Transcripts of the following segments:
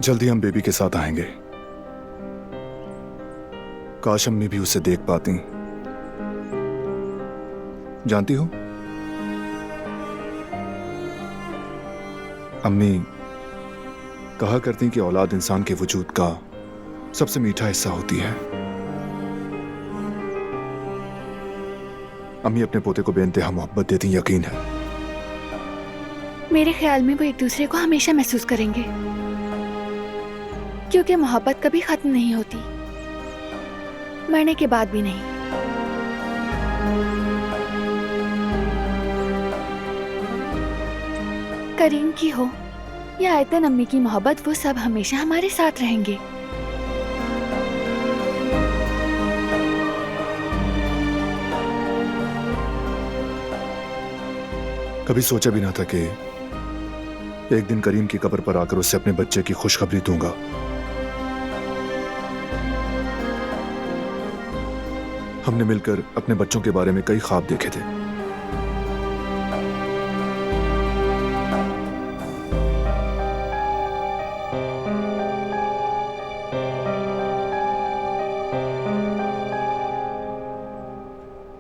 जल्दी हम बेबी के साथ आएंगे। काश अम्मी भी उसे देख पाती। जानती हो, अम्मी कहा करती कि औलाद इंसान के वजूद का सबसे मीठा हिस्सा होती है। अम्मी अपने पोते को बेइंतहा मोहब्बत देती, यकीन है। मेरे ख्याल में वो एक दूसरे को हमेशा महसूस करेंगे, क्योंकि मोहब्बत कभी खत्म नहीं होती, मरने के बाद भी नहीं। करीम की हो या आयतन अम्मी की मोहब्बत, वो सब हमेशा हमारे साथ रहेंगे। कभी सोचा भी ना था कि एक दिन करीम की कब्र पर आकर उसे अपने बच्चे की खुशखबरी दूंगा। हमने मिलकर अपने बच्चों के बारे में कई ख्वाब देखे थे।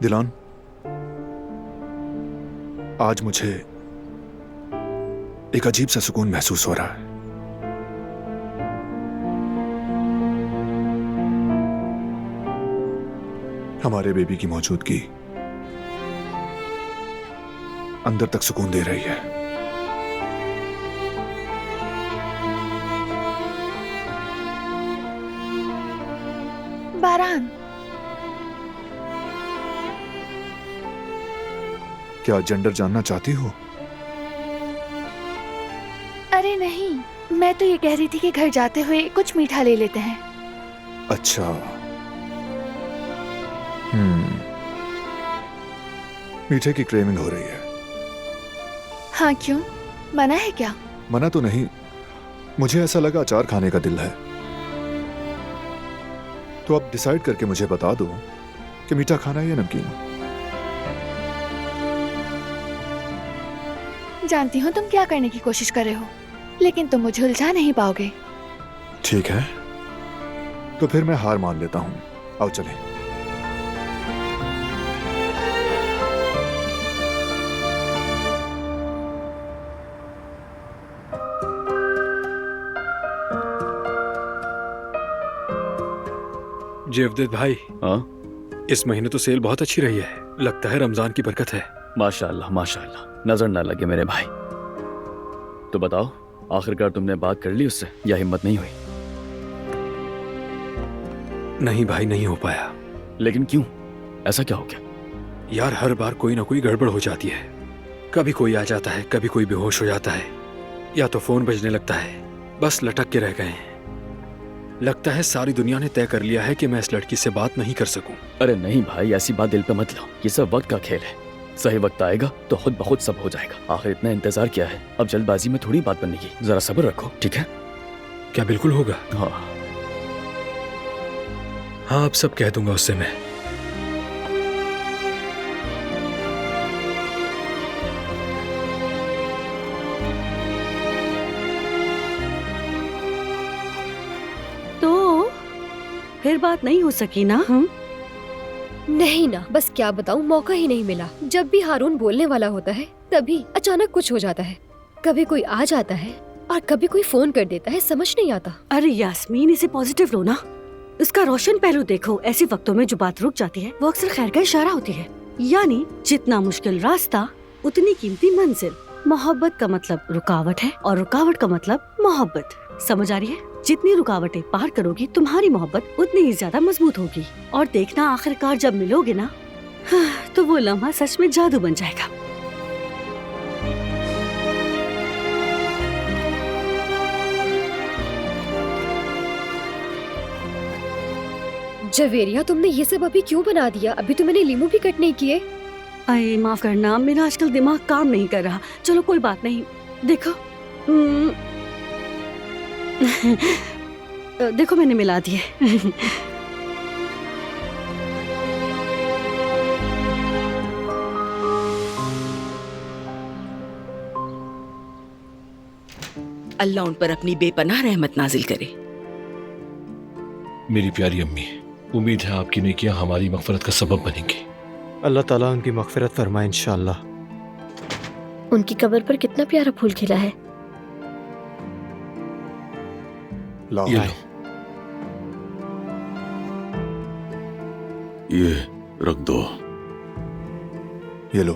दिलान, आज मुझे एक अजीब सा सुकून महसूस हो रहा है। हमारे बेबी की मौजूदगी अंदर तक सुकून दे रही है। बारान, क्या जेंडर जानना चाहती हो? अरे नहीं, मैं तो ये कह रही थी कि घर जाते हुए कुछ मीठा ले लेते हैं। अच्छा, मीठे की क्रेविंग हो रही है। हाँ, क्यों? मना है क्या? मना तो नहीं, मुझे ऐसा लगा अचार खाने का दिल है। तो अब डिसाइड करके मुझे बता दो कि मीठा खाना है या नमकीन। जानती हूँ तुम क्या करने की कोशिश कर रहे हो, लेकिन तुम मुझे उलझा नहीं पाओगे। ठीक है, तो फिर मैं हार मान लेता हूँ। आओ चलें। जेवदेत भाई, हाँ, इस महीने तो सेल बहुत अच्छी रही है। लगता है रमजान की बरकत है। माशाल्लाह माशाल्लाह, नजर ना लगे मेरे भाई। तो बताओ, आखिरकार तुमने बात कर ली उससे या हिम्मत नहीं हुई? नहीं भाई, नहीं हो पाया। लेकिन क्यों? ऐसा क्या हो गया? यार, हर बार कोई ना कोई गड़बड़ हो जाती है। कभी कोई आ जाता है, कभी कोई बेहोश हो जाता है, या तो फोन बजने लगता है। बस लटक के रह गए हैं। लगता है सारी दुनिया ने तय कर लिया है कि मैं इस लड़की से बात नहीं कर सकूं। अरे नहीं भाई, ऐसी बात दिल पे मत लो। ये सब वक्त का खेल है। सही वक्त आएगा तो खुद ब खुद सब हो जाएगा। आखिर इतना इंतजार किया है, अब जल्दबाजी में थोड़ी बात बनने की। जरा सब्र रखो, ठीक है? क्या बिल्कुल होगा? हाँ हाँ, अब सब कह दूंगा उससे मैं। तो फिर बात नहीं हो सकी ना? नहीं ना, बस क्या बताऊं, मौका ही नहीं मिला। जब भी हारून बोलने वाला होता है तभी अचानक कुछ हो जाता है। कभी कोई आ जाता है और कभी कोई फोन कर देता है, समझ नहीं आता। अरे यास्मीन, इसे पॉजिटिव लो ना। इसका रोशन पहलू देखो। ऐसे वक्तों में जो बात रुक जाती है वो अक्सर खैर का इशारा होती है। यानी जितना मुश्किल रास्ता उतनी कीमती मंजिल। मोहब्बत का मतलब रुकावट है और रुकावट का मतलब मोहब्बत। समझ आ रही है? जितनी रुकावटें पार करोगी तुम्हारी मोहब्बत उतनी ही ज्यादा मजबूत होगी। और देखना, आखिरकार जब मिलोगे ना, तो वो लम्हा सच में जादू बन जाएगा। जवेरिया, तुमने ये सब अभी क्यों बना दिया? अभी तो मैंने लीमू भी कट नहीं किए। अरे माफ करना, मेरा आजकल दिमाग काम नहीं कर रहा। चलो कोई बात नहीं। देखो देखो मैंने मिला दिए। अल्लाह उन पर अपनी बेपनाह रहमत नाजिल करे। मेरी प्यारी अम्मी, उम्मीद है आपकी नेकियां हमारी मगफरत का सबब बनेंगी। अल्लाह ताला उनकी मगफिरत फरमाए इंशाअल्लाह। उनकी कब्र पर कितना प्यारा फूल खिला है। लाओ। ये लो। ये रख दो। ये लो।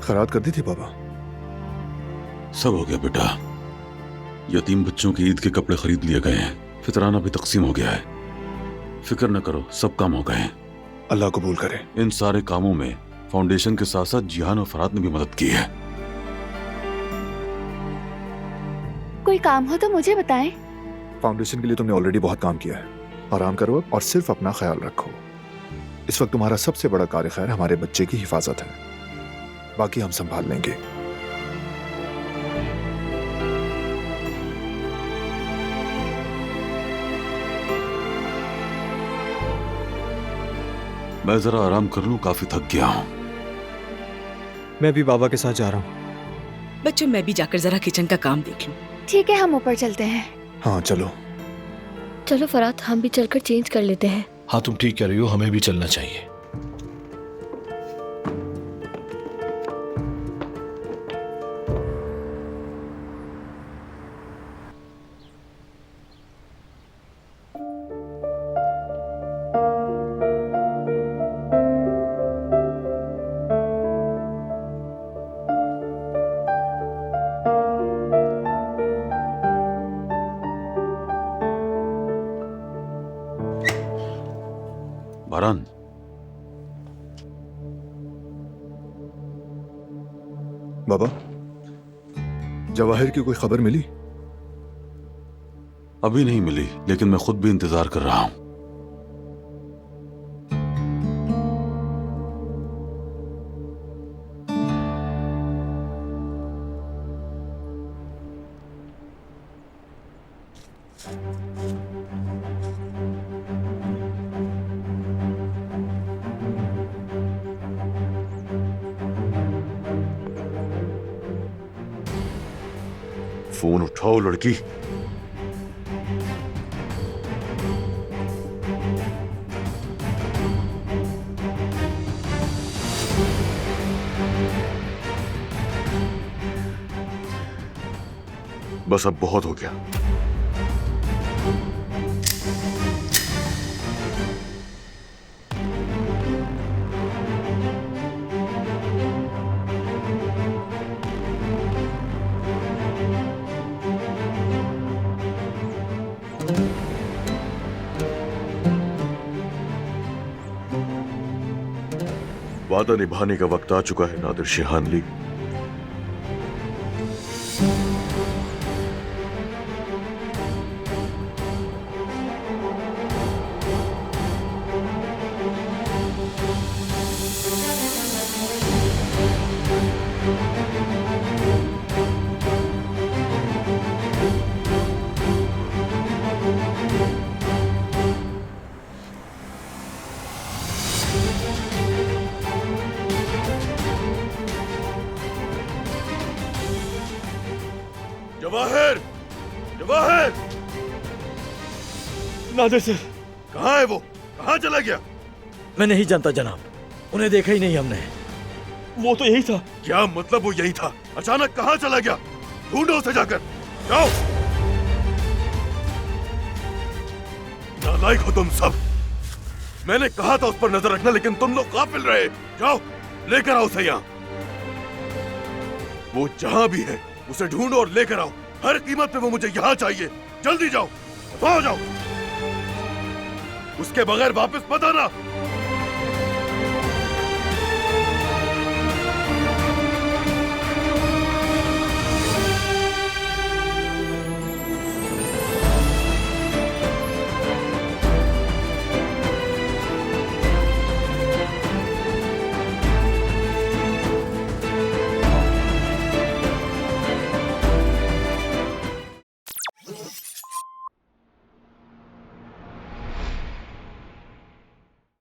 खैरात कर दी थी बाबा? सब हो गया बेटा। यतीम बच्चों की ईद के कपड़े खरीद लिए गए हैं, फितराना भी तकसीम हो गया है। फिक्र न करो, सब काम हो गए हैं। अल्लाह कबूल करे। इन सारे कामों में फाउंडेशन के साथ साथ जिहान और फरात ने भी मदद की है। कोई काम हो तो मुझे बताएं। फाउंडेशन के लिए तुमने ऑलरेडी बहुत काम किया है। आराम करो और सिर्फ अपना ख्याल रखो। इस वक्त तुम्हारा सबसे बड़ा कार्य खैर हमारे बच्चे की हिफाजत है, बाकी हम संभाल लेंगे। मैं जरा आराम कर लूं, काफी थक गया हूं। मैं भी बाबा के साथ जा रहा हूँ। बच्चों, मैं भी जाकर जरा किचन का काम देख लूं। ठीक है, हम ऊपर चलते हैं। हाँ चलो। चलो फरात, हम भी चलकर चेंज कर लेते हैं। हाँ तुम ठीक कह रही हो, हमें भी चलना चाहिए। बारान, बाबा, जवाहिर की कोई खबर मिली? अभी नहीं मिली, लेकिन मैं खुद भी इंतजार कर रहा हूं। फोन उठाओ लड़की। बस अब बहुत हो गया। वादा निभाने का वक्त आ चुका है नादिर शिहानली। जवाहिर, जवाहिर! नादिर सर, कहाँ है वो? कहाँ चला गया? मैं नहीं जानता जनाब, उन्हें देखा ही नहीं हमने। वो तो यही था। क्या मतलब वो यही था? अचानक कहाँ चला गया? ढूंढो उसे जाकर। जाओ। नालायक हो तुम सब। मैंने कहा था उस पर नजर रखना, लेकिन तुम लोग गाफिल रहे। जाओ, लेकर आओ उसे यहाँ। वो जहां भी है उसे ढूंढो और लेकर आओ। हर कीमत पे वो मुझे यहाँ चाहिए। जल्दी जाओ, जाओ। उसके बगैर वापस मत आना।